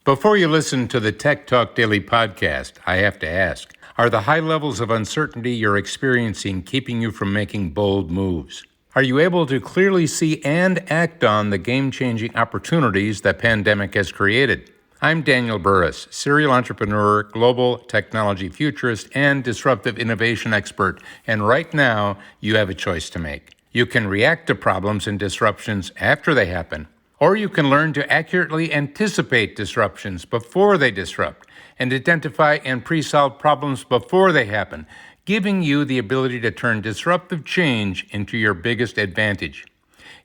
Before you listen to the Tech Talk Daily podcast, I have to ask, are the high levels of uncertainty you're experiencing keeping you from making bold moves? Are you able to clearly see and act on the game-changing opportunities the pandemic has created? I'm Daniel Burris, serial entrepreneur, global technology futurist, and disruptive innovation expert, and right now, you have a choice to make. You can react to problems and disruptions after they happen, or you can learn to accurately anticipate disruptions before they disrupt and identify and pre-solve problems before they happen, giving you the ability to turn disruptive change into your biggest advantage.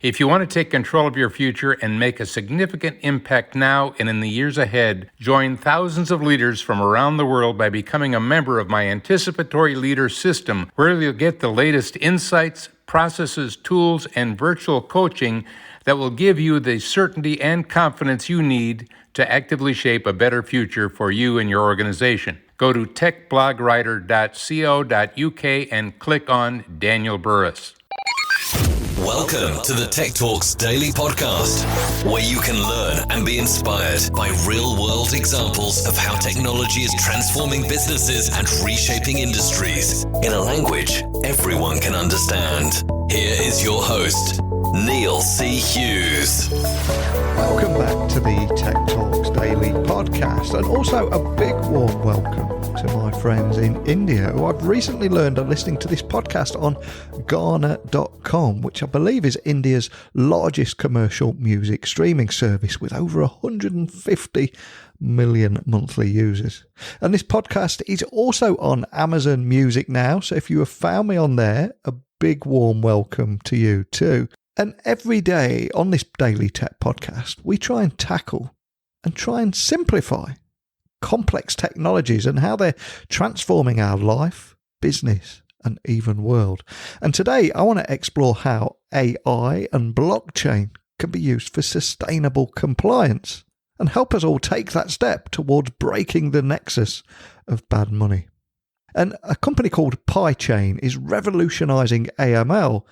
If you want to take control of your future and make a significant impact now and in the years ahead, join thousands of leaders from around the world by becoming a member of my Anticipatory Leader System, where you'll get the latest insights, processes, tools, and virtual coaching that will give you the certainty and confidence you need to actively shape a better future for you and your organization. Go to techblogwriter.co.uk and click on Daniel Burris. Welcome to the Tech Talks Daily Podcast, where you can learn and be inspired by real-world examples of how technology is transforming businesses and reshaping industries in a language everyone can understand. Here is your host, Neil C. Hughes. Welcome back to the Tech Talks Daily Podcast, and also a big warm welcome to my friends in India, who I've recently learned are listening to this podcast on Gaana.com, which I believe is India's largest commercial music streaming service with over 150 million monthly users. And this podcast is also on Amazon Music now, so if you have found me on there, a big warm welcome to you too. And every day on this Daily Tech Podcast, we try and tackle and try and simplify complex technologies and how they're transforming our life, business, and even world. And today, I want to explore how AI and blockchain can be used for sustainable compliance and help us all take that step towards breaking the nexus of bad money. And a company called PiChain is revolutionizing AML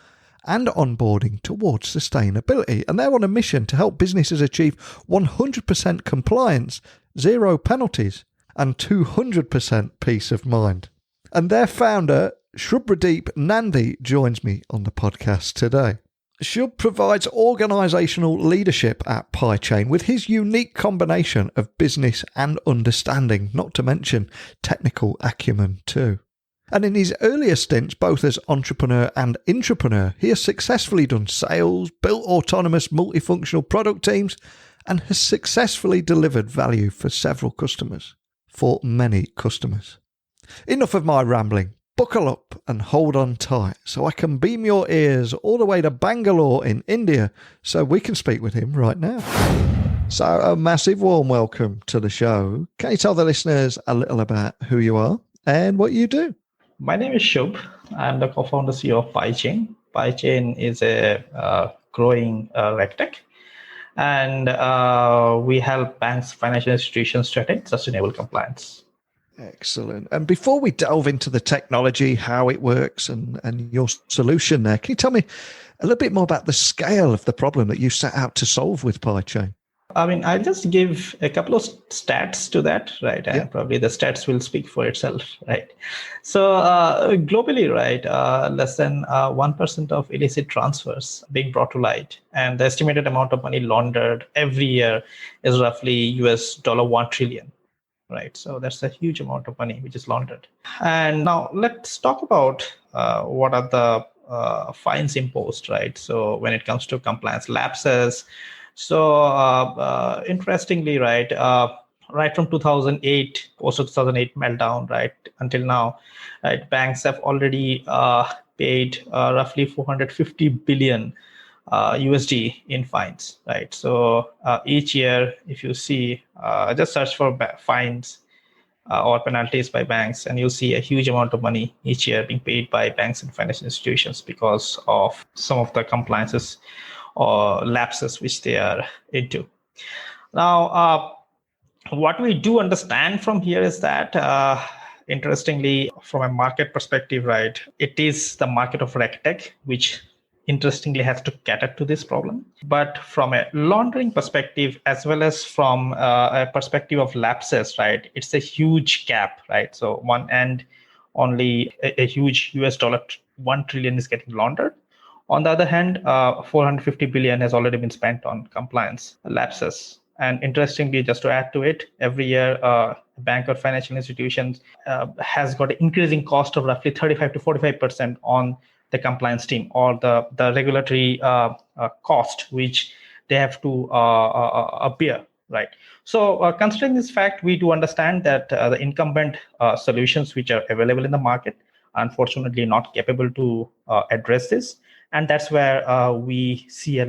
and onboarding towards sustainability. And they're on a mission to help businesses achieve 100% compliance, zero penalties, and 200% peace of mind. And their founder, Shubhradeep Nandi, joins me on the podcast today. Shub provides organisational leadership at PiChain with his unique combination of business and understanding, not to mention technical acumen too. And in his earlier stints, both as entrepreneur and intrapreneur, he has successfully done sales, built autonomous multifunctional product teams, and has successfully delivered value for several customers, for many customers. Enough of my rambling. Buckle up and hold on tight so I can beam your ears all the way to Bangalore in India so we can speak with him right now. So a massive warm welcome to the show. Can you tell the listeners a little about who you are and what you do? My name is Shub. I'm the co-founder CEO of PiChain. PiChain is a growing RegTech, and we help banks, financial institutions to attain sustainable compliance. Excellent. And before we delve into the technology, how it works and your solution there, can you tell me a little bit more about the scale of the problem that you set out to solve with PiChain? I mean, I'll just give a couple of stats to that, right? And probably the stats will speak for itself, right? So globally, right, less than 1% of illicit transfers being brought to light. And the estimated amount of money laundered every year is roughly $1 trillion, right? So that's a huge amount of money which is laundered. And now let's talk about what are the fines imposed, right? So when it comes to compliance lapses, so interestingly, right, right from 2008, post 2008 meltdown, right, until now, right, banks have already paid roughly 450 billion USD in fines, right? So each year, if you see, just search for fines or penalties by banks, and you'll see a huge amount of money each year being paid by banks and financial institutions because of some of the compliances or lapses which they are into. Now, what we do understand from here is that, interestingly, from a market perspective, right, it is the market of RegTech, which interestingly has to cater to this problem. But from a laundering perspective, as well as from a perspective of lapses, right, it's a huge gap, right? So one end, only a huge US dollar 1 trillion is getting laundered. On the other hand, 450 billion has already been spent on compliance lapses. And interestingly, just to add to it, every year, bank or financial institutions has got an increasing cost of roughly 35 to 45% on the compliance team, or the regulatory cost which they have to bear, right? So considering this fact, we do understand that the incumbent solutions which are available in the market, unfortunately not capable to address this. And that's where we see a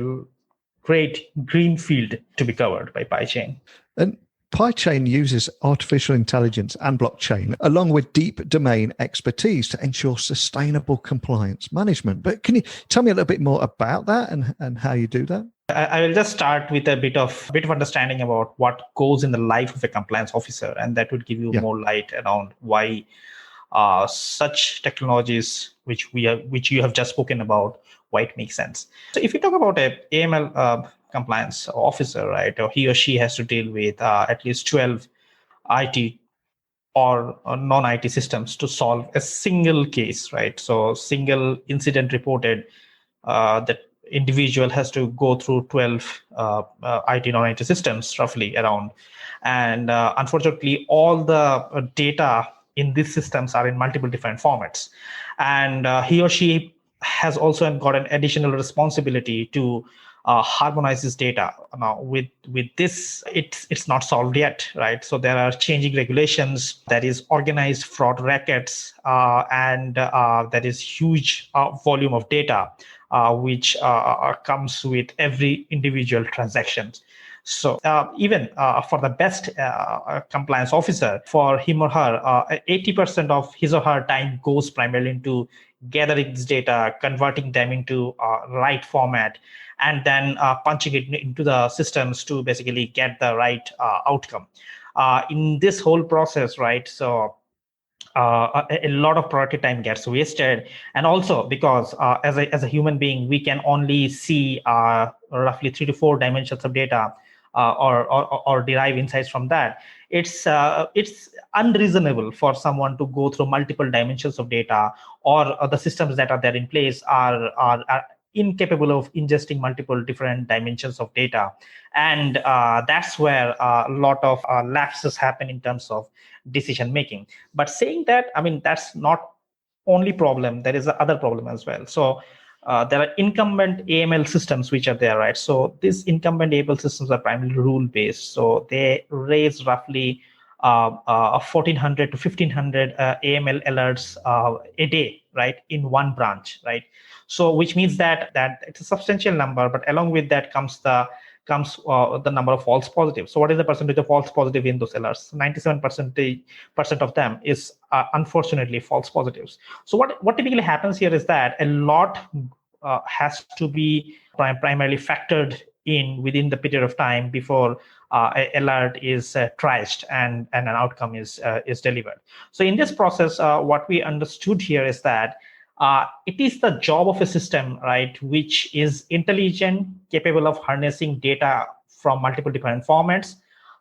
great green field to be covered by PiChain. And PiChain uses artificial intelligence and blockchain along with deep domain expertise to ensure sustainable compliance management. But can you tell me a little bit more about that and how you do that? I will just start with a bit of understanding about what goes in the life of a compliance officer, and that would give you more light around why such technologies which you have just spoken about, why it makes sense. So if you talk about a AML compliance officer, right, or he or she has to deal with at least 12 IT or non-IT systems to solve a single case, right? So single incident reported, that individual has to go through 12 IT, non-IT systems roughly around. And unfortunately, all the data in these systems are in multiple different formats. And he or she has also got an additional responsibility to harmonize this data. Now, with this, it's not solved yet, right? So there are changing regulations, there is organized fraud rackets, and there is huge volume of data which comes with every individual transaction. So even for the best compliance officer, for him or her, 80% of his or her time goes primarily into gathering this data, converting them into right format, and then punching it into the systems to basically get the right outcome. In this whole process, right, so a lot of productive time gets wasted. And also because as a human being, we can only see roughly 3 to 4 dimensions of data or derive insights from that. It's unreasonable for someone to go through multiple dimensions of data, or the systems that are there in place are incapable of ingesting multiple different dimensions of data. And that's where a lot of lapses happen in terms of decision making. But saying that, I mean, that's not only problem, there is other problem as well. So there are incumbent AML systems which are there, right? So these incumbent AML systems are primarily rule-based. So they raise roughly 1,400 to 1,500 AML alerts a day, right, in one branch, right? So which means that it's a substantial number, but along with that comes the number of false positives. So what is the percentage of false positive in those alerts? 97% of them is unfortunately false positives. So what typically happens here is that a lot has to be primarily factored in within the period of time before an alert is traced and an outcome is delivered. So in this process, what we understood here is that it is the job of a system, right, which is intelligent, capable of harnessing data from multiple different formats,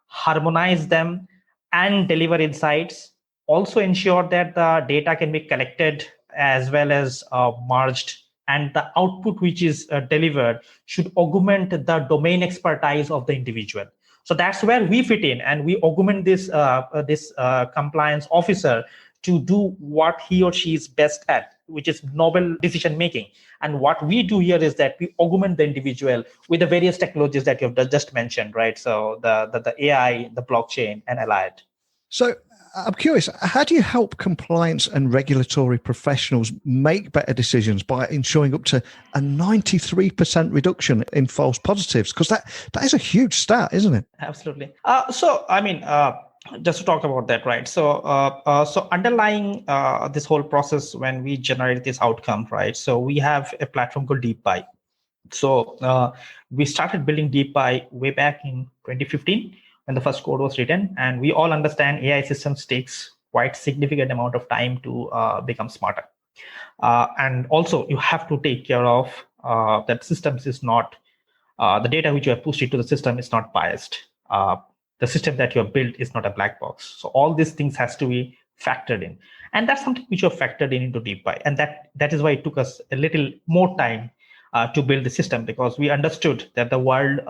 harmonize them, and deliver insights. Also ensure that the data can be collected as well as merged, and the output which is delivered should augment the domain expertise of the individual. So that's where we fit in, and we augment this compliance officer to do what he or she is best at, which is novel decision making. And what we do here is that we augment the individual with the various technologies that you've just mentioned, right? So the AI, the blockchain, and allied. So I'm curious, how do you help compliance and regulatory professionals make better decisions by ensuring up to a 93% reduction in false positives? Because that is a huge stat, isn't it? Absolutely. So, I mean, just to talk about that, right? So, so underlying this whole process, when we generate this outcome, right? So we have a platform called DeepPi. So we started building DeepPi way back in 2015 when the first code was written, and we all understand AI systems takes quite significant amount of time to become smarter. And also you have to take care of that systems is not the data which you have pushed into the system is not biased. The system that you have built is not a black box. So all these things has to be factored in, and that's something which you have factored in into DeepPi, and that is why it took us a little more time to build the system, because we understood that the world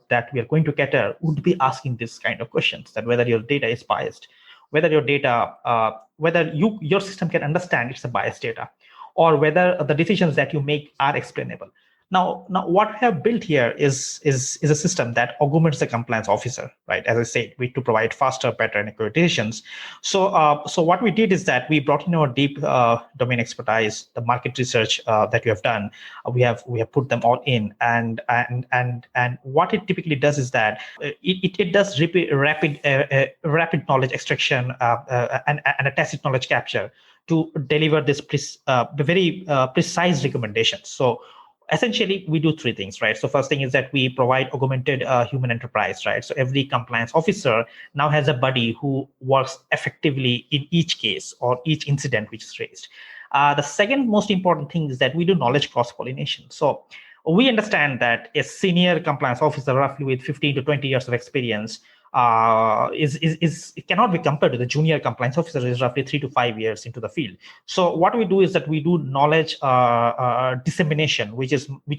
that we are going to cater would be asking this kind of questions, that whether your data is biased, whether your data, whether your system can understand it's a biased data, or whether the decisions that you make are explainable. Now, what we have built here is a system that augments the compliance officer, right? As I said, to provide faster, better, and accurate decisions. So what we did is that we brought in our deep domain expertise, the market research that we have done. We have put them all in, and what it typically does is that it does rapid knowledge extraction and a tacit knowledge capture to deliver this very precise recommendations. So essentially, we do three things, right? So first thing is that we provide augmented human enterprise, right? So every compliance officer now has a buddy who works effectively in each case or each incident which is raised. The second most important thing is that we do knowledge cross-pollination. So we understand that a senior compliance officer, roughly with 15 to 20 years of experience, it cannot be compared to the junior compliance officer who is roughly 3 to 5 years into the field. So what we do is that we do knowledge dissemination, which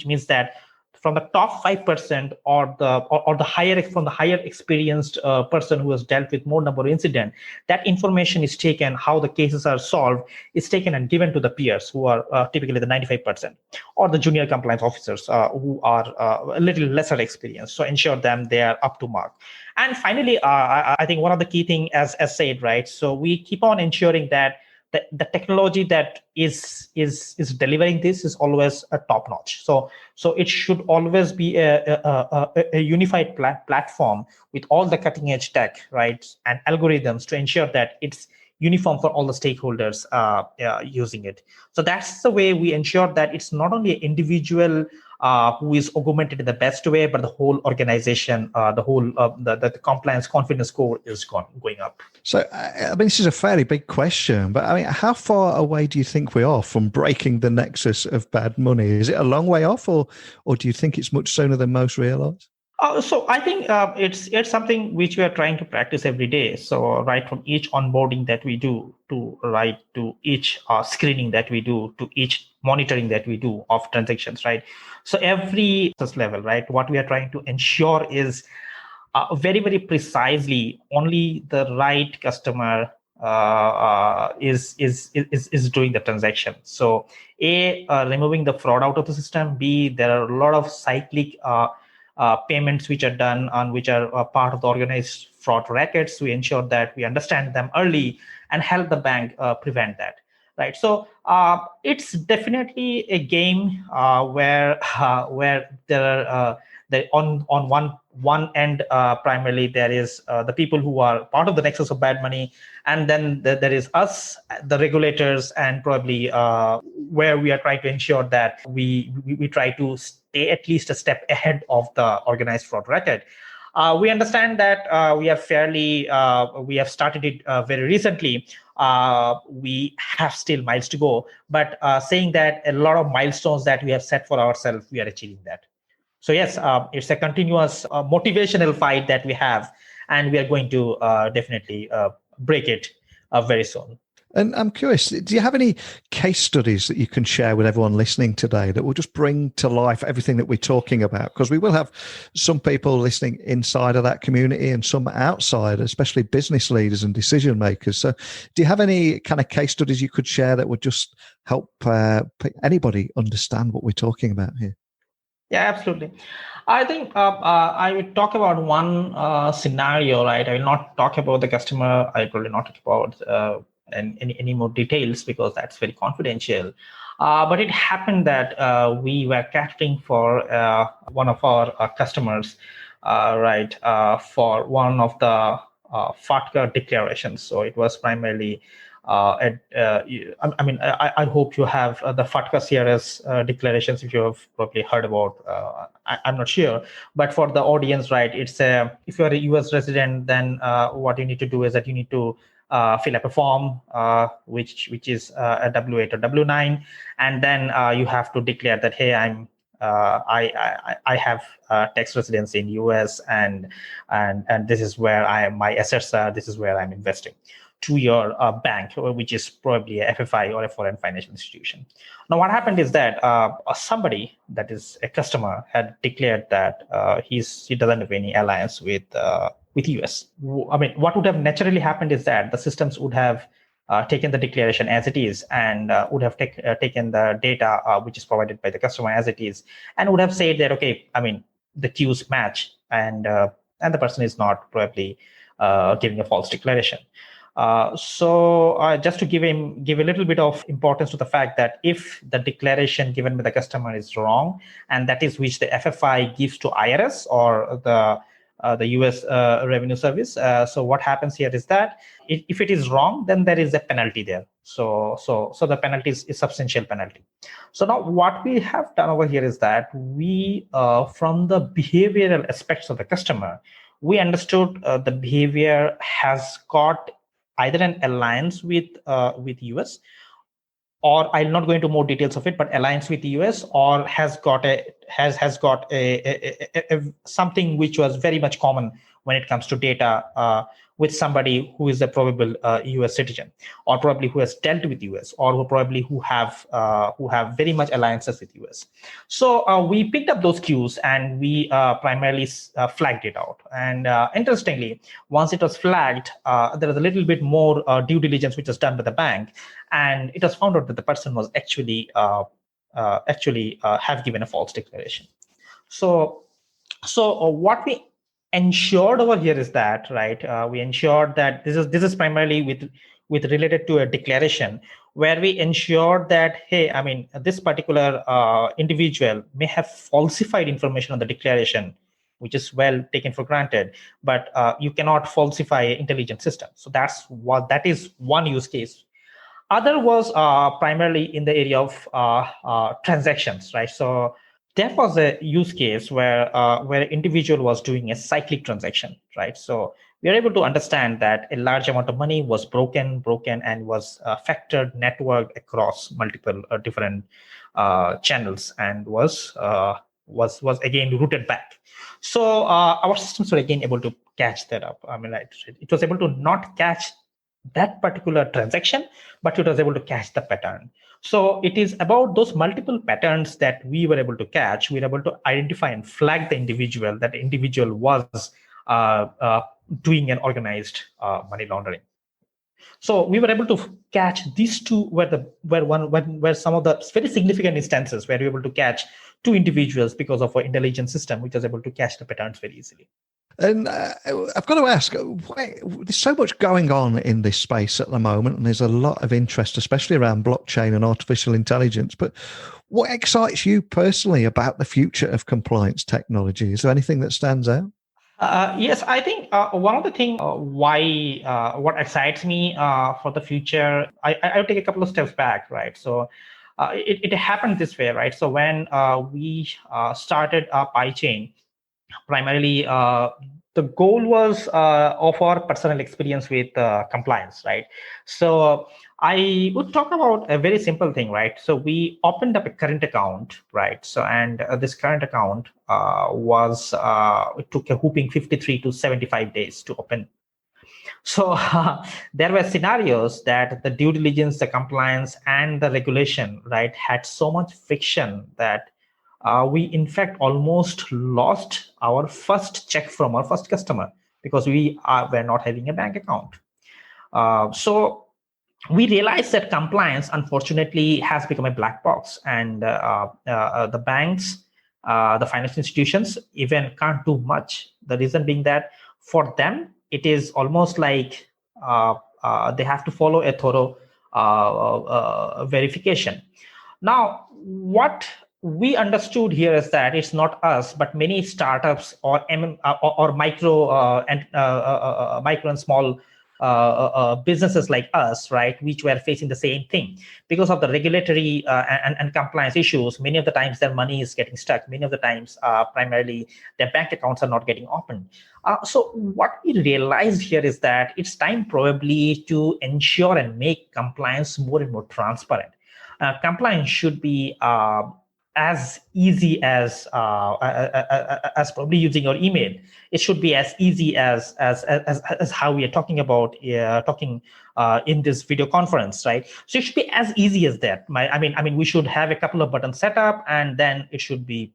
means that from the top 5% or the higher experienced person who has dealt with more number of incidents, that information is taken, how the cases are solved, is taken and given to the peers who are typically the 95%, or the junior compliance officers who are a little lesser experienced. So ensure them they are up to mark. And finally, I think one of the key things, as said, right? So we keep on ensuring that the technology that is delivering this is always a top notch. So it should always be a unified platform with all the cutting edge tech, right, and algorithms to ensure that it's uniform for all the stakeholders using it. So that's the way we ensure that it's not only an individual who is augmented in the best way, but the whole organization, the compliance confidence score is going up. So, I mean, this is a fairly big question, but I mean, how far away do you think we are from breaking the nexus of bad money? Is it a long way off, or do you think it's much sooner than most realize? So I think it's something which we are trying to practice every day. So right from each onboarding that we do to each screening that we do to each monitoring that we do of transactions, right? So every level, right, what we are trying to ensure is very, very precisely only the right customer is doing the transaction. So removing the fraud out of the system. B, there are a lot of cyclic payments which are done and which are part of the organized fraud rackets. We ensure that we understand them early and help the bank prevent that. Right. So it's definitely a game where there are on one end primarily there is the people who are part of the Nexus of Bad Money, and then there is us, the regulators, and probably where we are trying to ensure that we try to stay at least a step ahead of the organized fraud racket. We understand that we have started it very recently. We have still miles to go, but saying that a lot of milestones that we have set for ourselves, we are achieving that. So yes, it's a continuous motivational fight that we have, and we are going to definitely break it very soon. And I'm curious, do you have any case studies that you can share with everyone listening today that will just bring to life everything that we're talking about? Because we will have some people listening inside of that community and some outside, especially business leaders and decision makers. So do you have any kind of case studies you could share that would just help anybody understand what we're talking about here? Yeah, absolutely. I think I would talk about one scenario, right? I will not talk about the customer. I will probably not talk about any more details because that's very confidential. But it happened that we were catering for one of our customers, for one of the FATCA declarations. So it was primarily, I hope you have the FATCA CRS declarations, if you have probably heard about. I'm not sure, but for the audience, right, it's if you're a US resident, then what you need to do is that you need to fill up a form, which is a W8 or W9, and then you have to declare that, hey, I have tax residence in US, and this is where my assets are. This is where I'm investing, to your bank, which is probably a FFI or a foreign financial institution. Now, what happened is that somebody that is a customer had declared that he doesn't have any alliance with US. I mean, what would have naturally happened is that the systems would have taken the declaration as it is, and would have taken the data which is provided by the customer as it is, and would have said that, okay, I mean, the cues match, and the person is not probably giving a false declaration. So just to give a little bit of importance to the fact that if the declaration given by the customer is wrong, and that is which the FFI gives to IRS or the US Revenue Service, so what happens here is that if it is wrong, then there is a penalty there. So the penalty is a substantial penalty. So now what we have done over here is that we, from the behavioral aspects of the customer, we understood the behavior has got either an alliance with US, or I'll not go into more details of it, but alliance with the US, or has got something which was very much common when it comes to data with somebody who is a probable US citizen, or probably who has dealt with US, or who have very much alliances with US. So we picked up those cues, and we primarily flagged it out. And interestingly, once it was flagged, there was a little bit more due diligence which was done by the bank, and it was found out that the person was actually have given a false declaration. So what we ensured over here is that, right, we ensured that this is primarily with related to a declaration, where we ensured that, hey, I mean, this particular individual may have falsified information on the declaration, which is well taken for granted, but you cannot falsify an intelligent system. So that is one use case. Other was primarily in the area of transactions, right? So there was a use case where an individual was doing a cyclic transaction, right? So we are able to understand that a large amount of money was broken, and was factored, networked across multiple different channels, and was again routed back. So our systems were again able to catch that up. I mean, it was able to not catch that particular transaction, but it was able to catch the pattern. So it is about those multiple patterns that we were able to catch. We were able to identify and flag the individual, that the individual was doing an organized money laundering. So we were able to catch these two, where some of the very significant instances where we were able to catch two individuals because of our intelligence system, which was able to catch the patterns very easily. And I've got to ask, there's so much going on in this space at the moment, and there's a lot of interest, especially around blockchain and artificial intelligence. But what excites you personally about the future of compliance technology? Is there anything that stands out? Yes, I think one of the things what excites me for the future, I'll take a couple of steps back, right? So it happened this way, right? So when we started PiChain, primarily the goal was of our personal experience with compliance, right? So I would talk about a very simple thing, right? So we opened up a current account, right? So and this current account it took a whooping 53 to 75 days to open. So there were scenarios that the due diligence, the compliance, and the regulation, right, had so much friction that we in fact almost lost our first check from our first customer because were not having a bank account. So we realized that compliance, unfortunately, has become a black box, and the banks, the financial institutions, even can't do much. The reason being that for them, it is almost like they have to follow a thorough verification. Now, what we understood here is that it's not us, but many startups or micro and small businesses like us, right, which were facing the same thing because of the regulatory and compliance issues. Many of the times their money is getting stuck. Many of the times, primarily, their bank accounts are not getting opened. So what we realized here is that it's time probably to ensure and make compliance more and more transparent. Compliance should be as easy as probably using your email. It should be as easy as how we are talking about in this video conference, right? So it should be as easy as that. I mean, we should have a couple of buttons set up, and then it should be.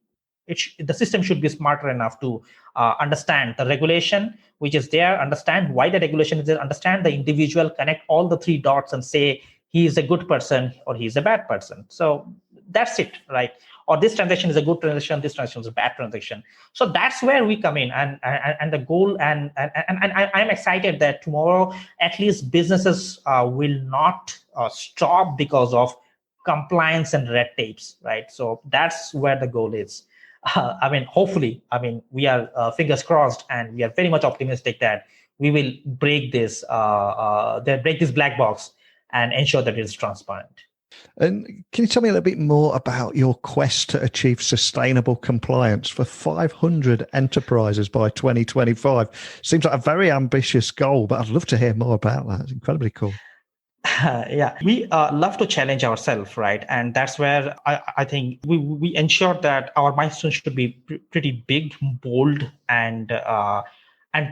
The system should be smarter enough to understand the regulation which is there, understand why the regulation is there, understand the individual, connect all the three dots and say he is a good person or he is a bad person. So that's it, right? Or this transaction is a good transaction, this transaction is a bad transaction. So that's where we come in, and the goal, and I'm excited that tomorrow at least businesses will not stop because of compliance and red tapes, right? So that's where the goal is. Hopefully, we are fingers crossed, and we are very much optimistic that we will break this black box and ensure that it is transparent. And can you tell me a little bit more about your quest to achieve sustainable compliance for 500 enterprises by 2025? Seems like a very ambitious goal, but I'd love to hear more about that. It's incredibly cool. Yeah, we love to challenge ourselves, right? And that's where I think we ensure that our milestones should be pretty big, bold, and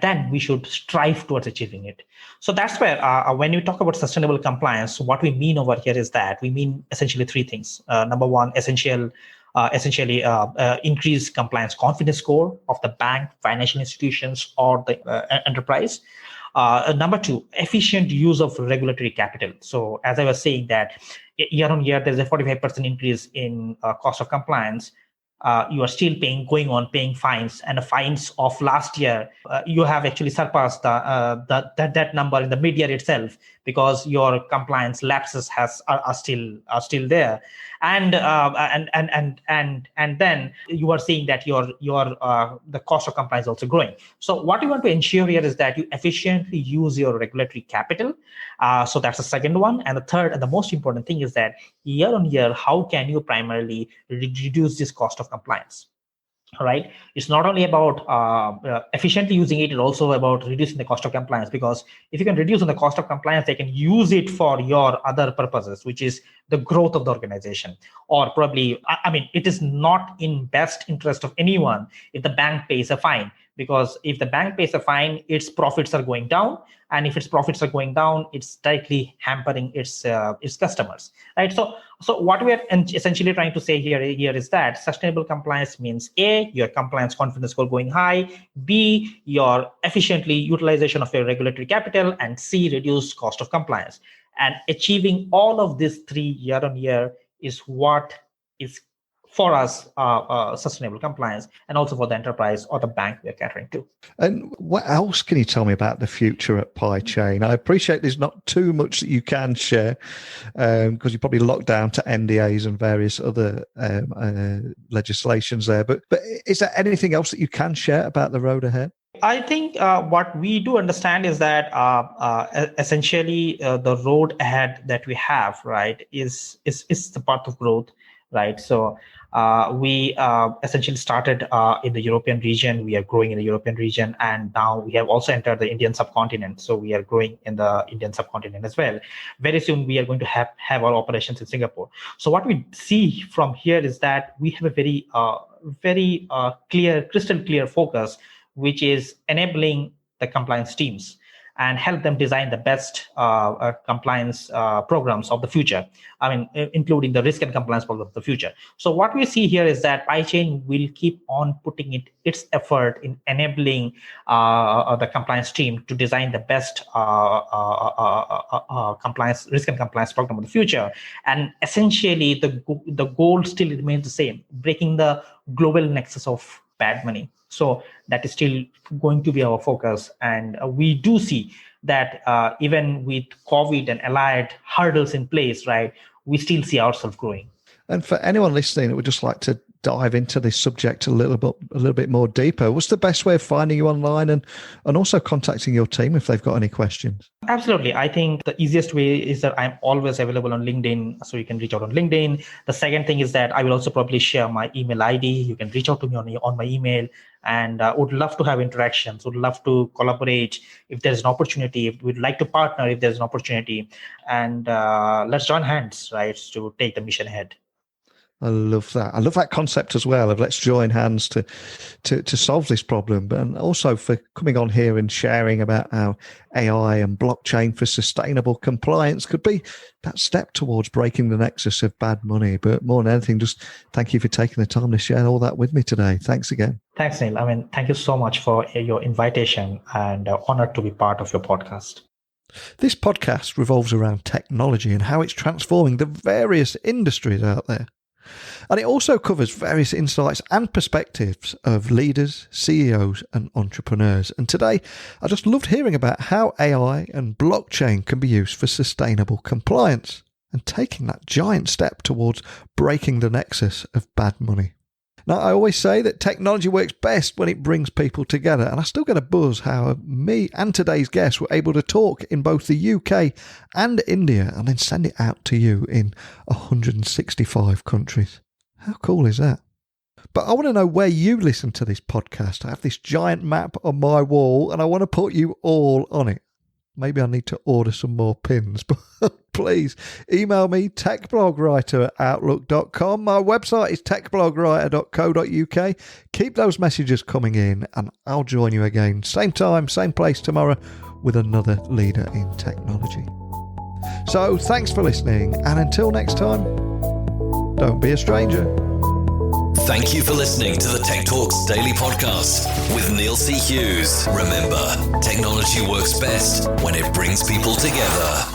then we should strive towards achieving it. So that's where when you talk about sustainable compliance, what we mean over here is that we mean essentially three things. Number one, essentially increase compliance confidence score of the bank, financial institutions, or the enterprise. Number two, efficient use of regulatory capital. So as I was saying that year on year, there's a 45% increase in cost of compliance. You are still paying fines, and the fines of last year, you have actually surpassed that number in the mid-year itself, because your compliance lapses are still there, and then you are seeing that your the cost of compliance is also growing. So what you want to ensure here is that you efficiently use your regulatory capital. So that's the second one, and the third and the most important thing is that year on year, how can you primarily reduce this cost of compliance? All right. It's not only about efficiently using it, it's also about reducing the cost of compliance, because if you can reduce on the cost of compliance, they can use it for your other purposes, which is the growth of the organization. Or probably, it is not in best interest of anyone if the bank pays a fine, because if the bank pays a fine, its profits are going down. And if its profits are going down, it's directly hampering its customers, right? So what we are essentially trying to say here is that sustainable compliance means A, your compliance confidence score going high, B, your efficiently utilization of your regulatory capital, and C, reduced cost of compliance. And achieving all of these three year on year is what is for us sustainable compliance, and also for the enterprise or the bank we're catering to. And what else can you tell me about the future at PiChain? I appreciate there's not too much that you can share, because you're probably locked down to NDAs and various other legislations there. But is there anything else that you can share about the road ahead? I think what we do understand is that essentially the road ahead that we have, right, is the path of growth, right? So we essentially started in the European region. We are growing in the European region, and now we have also entered the Indian subcontinent. So we are growing in the Indian subcontinent as well. Very soon, we are going to have our operations in Singapore. So what we see from here is that we have a very clear, crystal clear focus, which is enabling the compliance teams and help them design the best compliance programs of the future. Including the risk and compliance programs of the future. So what we see here is that PiChain will keep on putting its effort in enabling the compliance team to design the best compliance, risk and compliance program of the future. And essentially, the goal still remains the same: breaking the global nexus of bad money. So that is still going to be our focus. And we do see that even with COVID and allied hurdles in place, right, we still see ourselves growing. And for anyone listening that would just like to dive into this subject a little bit more deeper, what's the best way of finding you online and also contacting your team if they've got any questions? Absolutely. I think the easiest way is that I'm always available on LinkedIn, so you can reach out on LinkedIn. The second thing is that I will also probably share my email ID. You can reach out to me on my email, and would love to have interactions, would love to collaborate if there's an opportunity, if we'd like to partner if there's an opportunity, and let's join hands, right, to take the mission ahead. I love that. I love that concept as well of let's join hands to solve this problem. And also for coming on here and sharing about how AI and blockchain for sustainable compliance could be that step towards breaking the nexus of bad money. But more than anything, just thank you for taking the time to share all that with me today. Thanks again. Thanks, Neil. Thank you so much for your invitation, and honored to be part of your podcast. This podcast revolves around technology and how it's transforming the various industries out there. And it also covers various insights and perspectives of leaders, CEOs and entrepreneurs. And today, I just loved hearing about how AI and blockchain can be used for sustainable compliance and taking that giant step towards breaking the nexus of bad money. Now, I always say that technology works best when it brings people together, and I still get a buzz how me and today's guests were able to talk in both the UK and India and then send it out to you in 165 countries. How cool is that? But I want to know where you listen to this podcast. I have this giant map on my wall and I want to put you all on it. Maybe I need to order some more pins, but please email me, techblogwriter@outlook.com. My website is techblogwriter.co.uk. Keep those messages coming in and I'll join you again, same time, same place tomorrow with another leader in technology. So thanks for listening, and until next time, don't be a stranger. Thank you for listening to the Tech Talks Daily Podcast with Neil C. Hughes. Remember, technology works best when it brings people together.